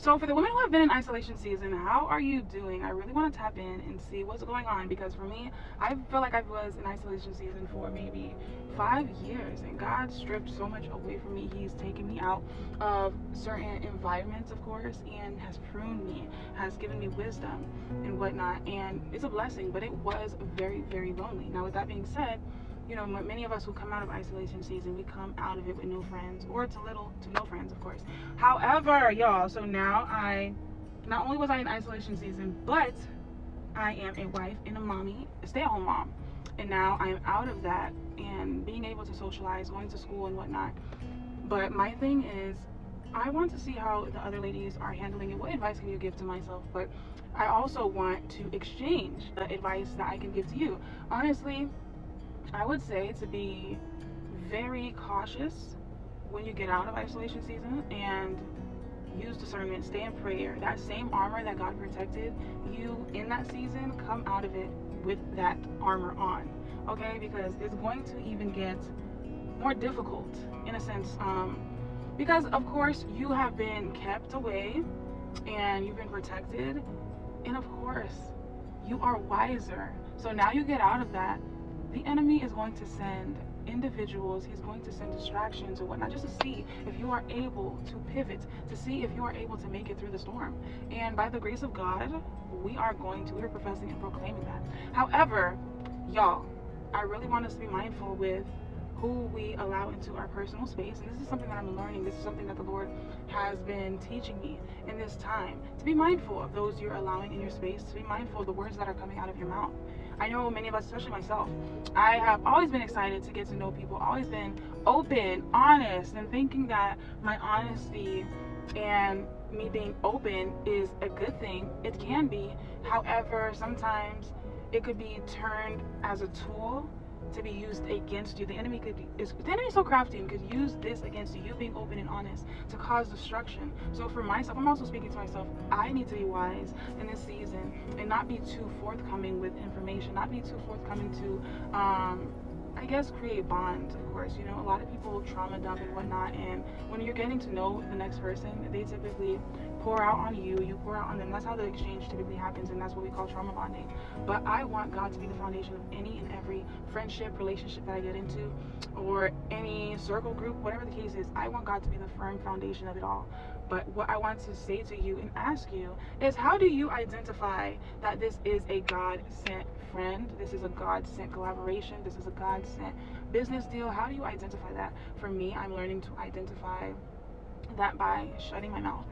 So for the women who have been in isolation season, how are you doing? I really want to tap in and see what's going on, because for me, I feel like I was in isolation season for maybe 5 years, and God stripped so much away from me. He's taken me out of certain environments, of course, and has pruned me, has given me wisdom and whatnot, and it's a blessing, but it was very, very lonely. Now, with that being said, many of us who come out of isolation season, we come out of it with no friends, or to little to no friends, of course. However, y'all, so now not only was I in isolation season, but I am a wife and a mommy, a stay-at-home mom. And now I'm out of that and being able to socialize, going to school and whatnot. But my thing is, I want to see how the other ladies are handling it. What advice can you give to myself? But I also want to exchange the advice that I can give to you. Honestly, I would say to be very cautious when you get out of isolation season, and use discernment, stay in prayer. That same armor that God protected you in that season, come out of it with that armor on, okay? Because it's going to even get more difficult in a sense, because of course you have been kept away and you've been protected, and of course you are wiser. So now you get out of that, the enemy is going to send individuals, he's going to send distractions or whatnot, just to see if you are able to pivot, to see if you are able to make it through the storm. And by the grace of God, we're professing and proclaiming that. However, y'all, I really want us to be mindful with who we allow into our personal space. And this is something that I'm learning. This is something that the Lord has been teaching me in this time. To be mindful of those you're allowing in your space, to be mindful of the words that are coming out of your mouth. I know many of us, especially myself, I have always been excited to get to know people, always been open, honest, and thinking that my honesty and me being open is a good thing. It can be. However, sometimes it could be turned as a tool to be used against you. The enemy is so crafty and could use this against you being open and honest, to cause destruction. So for myself, I'm also speaking to myself, I need to be wise in this season and not be too forthcoming with information, not be too forthcoming to I guess create bonds. Of course, a lot of people trauma dump and whatnot, and when you're getting to know the next person, they typically pour out on you, you pour out on them. That's how the exchange typically happens, and that's what we call trauma bonding. But I want God to be the foundation of any and every friendship, relationship that I get into, or any circle group, whatever the case is. I want God to be the firm foundation of it all. But what I want to say to you and ask you is, how do you identify that this is a God-sent friend, this is a God-sent collaboration, this is a God-sent business deal? How do you identify that? For me, I'm learning to identify that by shutting my mouth.